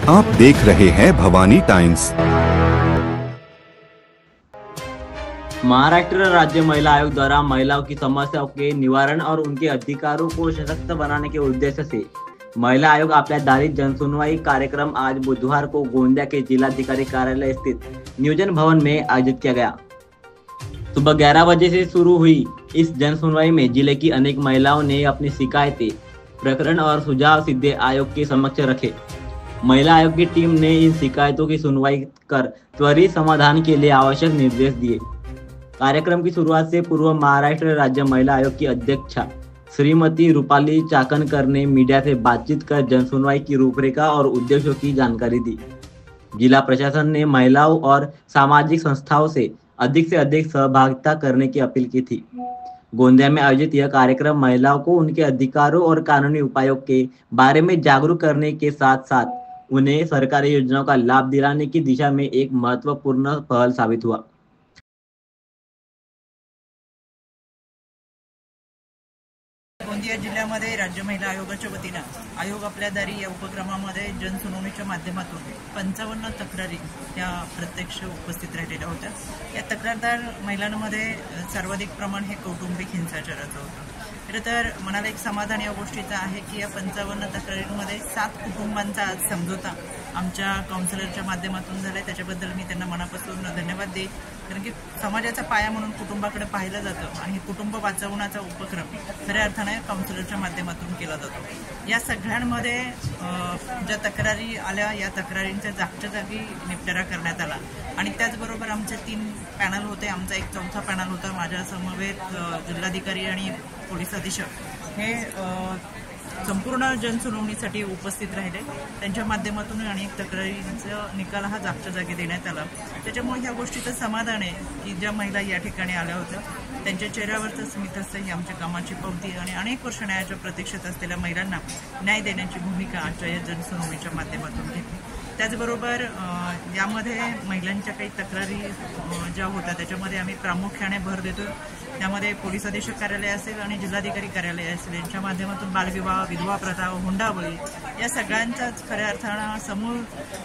आप देख रहे हैं भवानी टाइम्स। महाराष्ट्र राज्य महिला आयोग द्वारा महिलाओं की समस्याओं के निवारण और उनके अधिकारों को सशक्त बनाने के उद्देश्य से महिला आयोग आपल्या दारित जनसुनवाई कार्यक्रम आज बुधवार को गोंदिया के जिलाधिकारी कार्यालय स्थित नियोजन भवन में आयोजित किया गया। सुबह 11 बजे से शुरू हुई इस जनसुनवाई में जिले की अनेक महिलाओं ने अपनी शिकायतें, प्रकरण और सुझाव सीधे आयोग के समक्ष रखे। महिला आयोग की टीम ने इन शिकायतों की सुनवाई कर त्वरित समाधान के लिए आवश्यक निर्देश दिए। कार्यक्रम की शुरुआत से पूर्व महाराष्ट्र राज्य महिला आयोग की अध्यक्षा श्रीमती रूपाली चाकणकर ने मीडिया से बातचीत कर जनसुनवाई की रूपरेखा और उद्देश्यों की जानकारी दी। जिला प्रशासन ने महिलाओं और सामाजिक संस्थाओं से अधिक सहभागिता करने की अपील की थी। गोंदिया में आयोजित यह कार्यक्रम महिलाओं को उनके अधिकारों और कानूनी उपायों के बारे में जागरूक करने के साथ साथ उन्हें सरकारी योजनाओं का लाभ दिलाने की दिशा में एक महत्वपूर्ण पहल साबित हुआ। गोंदिया जिल्ह्यामध्ये राज्य महिला आयोगाच्या वतीनं आयोग आपल्या दारी या उपक्रमामध्ये जनसुनवणीच्या माध्यमातून 55 तक्रारी या प्रत्यक्ष उपस्थित राहिलेल्या होत्या। या तक्रारदार महिलांमध्ये सर्वाधिक प्रमाण हे कौटुंबिक हिंसाचाराचं होतं। तर मनाला एक समाधान या गोष्टीचं आहे की या 55 तक्रारींमध्ये 7 कुटुंबांचा आज समझोता आमच्या काउन्सिलरच्या माध्यमातून झालाय। त्याच्याबद्दल मी त्यांना मनापासून धन्यवाद देईन, कारण की समाजाचा पाया म्हणून कुटुंबाकडे पाहिलं जातं आणि कुटुंब वाचवण्याचा उपक्रम खऱ्या अर्थाने काउन्सिलरच्या माध्यमातून केला जातो। या सगळ्यांमध्ये ज्या तक्रारी आल्या या तक्रारींच्या जागच्या जागी निपटारा करण्यात आला आणि त्याचबरोबर आमचे 3 पॅनल होते। आमचा एक चौथा पॅनल होता। माझ्या समवेत जिल्हाधिकारी आणि पोलीस अधीक्षक हे संपूर्ण जनसुनवणीसाठी उपस्थित राहिले। त्यांच्या माध्यमातून अनेक तक्रारींचा निकाल हा जागच्या जागी देण्यात आला। त्याच्यामुळे ह्या गोष्टीचं समाधान आहे की ज्या महिला या ठिकाणी आल्या होत्या त्यांच्या चेहऱ्यावरचं स्मितहास्य ही आमच्या कामाची पावती आणि अनेक वर्ष न्यायाच्या प्रतीक्षेत असलेल्या महिलांना न्याय देण्याची भूमिका आजच्या या जनसुनवणीच्या माध्यमातून घेतली। त्याचबरोबर यामध्ये महिलांच्या काही तक्रारी ज्या होत्या त्याच्यामध्ये आम्ही प्रामुख्याने भर देतो। त्यामध्ये पोलीस अधीक्षक कार्यालय असेल आणि जिल्हाधिकारी कार्यालय असेल यांच्या माध्यमातून बालविवाह, विधवा प्रथा, हुंडाबळी या सगळ्यांचाच खऱ्या अर्थानं समूळ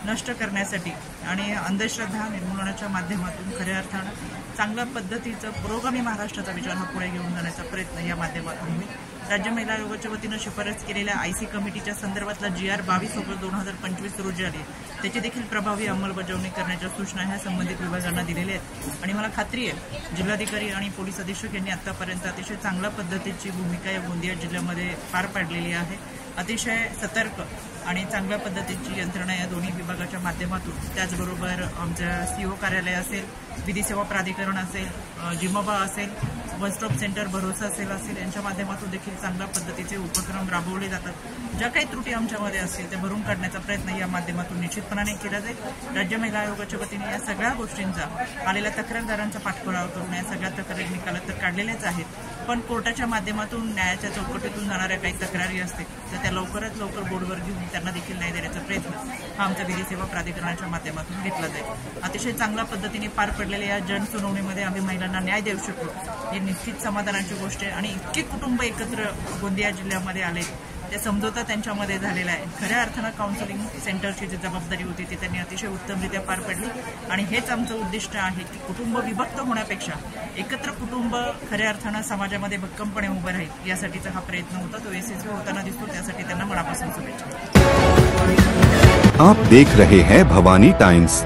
नष्ट करण्यासाठी आणि अंधश्रद्धा निर्मूलनाच्या माध्यमातून खऱ्या अर्थानं चांगल्या पद्धतीचं पुरोगामी महाराष्ट्राचा विचार हा पुढे घेऊन जाण्याचा प्रयत्न या माध्यमातून होईल। राज्य महिला आयोगाच्या वतीनं शिफारस केलेल्या आयसी कमिटीच्या संदर्भातला GR 22 ऑगस्ट 2025 रोजी आली, त्याची देखील प्रभावी अंमलबजावणी करण्याच्या सूचना ह्या संबंधित विभागांना दिलेल्या आहेत आणि मला खात्री आहे जिल्हाधिकारी आणि पोलीस अधीक्षक यांनी आतापर्यंत अतिशय चांगल्या पद्धतीची भूमिका या गोंदिया जिल्ह्यामध्ये पार पाडलेली आहे। अतिशय सतर्क आणि चांगल्या पद्धतीची यंत्रणा या दोन्ही विभागाच्या माध्यमातून, त्याचबरोबर आमच्या CO कार्यालय असेल, विधी सेवा प्राधिकरण असेल, जिमोबा असेल, वन स्टॉप सेंटर भरोसा सेवा असेल यांच्या माध्यमातून देखील चांगल्या पद्धतीचे उपक्रम राबवले जातात। ज्या काही त्रुटी आमच्यामध्ये असतील ते भरून काढण्याचा प्रयत्न या माध्यमातून निश्चितपणाने केला जाईल। राज्य महिला आयोगाच्या वतीने या सगळ्या गोष्टींचा आलेल्या तक्रारदारांचा पाठपुरावा करून या सगळ्या तक्रारी निकाल तर काढलेल्याच आहेत, पण कोर्टाच्या माध्यमातून न्यायाच्या चौकटीतून जाणाऱ्या काही तक्रारी असतील तर त्या लवकरात लवकर बोर्डवर घेऊन त्यांना देखील न्याय देण्याचा प्रयत्न हा आमच्या विधी सेवा प्राधिकरणाच्या माध्यमातून घेतला जाईल। अतिशय चांगल्या पद्धतीने पार पडलेल्या या जनसुनवणीमध्ये आम्ही महिलांना न्याय देऊ शकलो ही निश्चित समाधानाची गोष्ट आहे आणि इतके कुटुंब एकत्र गोंदिया जिल्ह्यामध्ये आले ते समझोता त्यांच्यामध्ये झालेला आहे। खऱ्या अर्थानं काउन्सिलिंग सेंटरची जी जबाबदारी होती ती त्यांनी अतिशय उत्तमरित्या पार पडली आणि हेच आमचं उद्दिष्ट आहे की कुटुंब विभक्त होण्यापेक्षा एकत्र कुटुंब खऱ्या अर्थानं समाजामध्ये भक्कमपणे उभं राहील यासाठीचा हा प्रयत्न होता, तो यशस्वी होताना दिसतो। त्यासाठी त्यांना मनापासून शुभेच्छा। आप देख रहे हैं भवानी टाइम्स।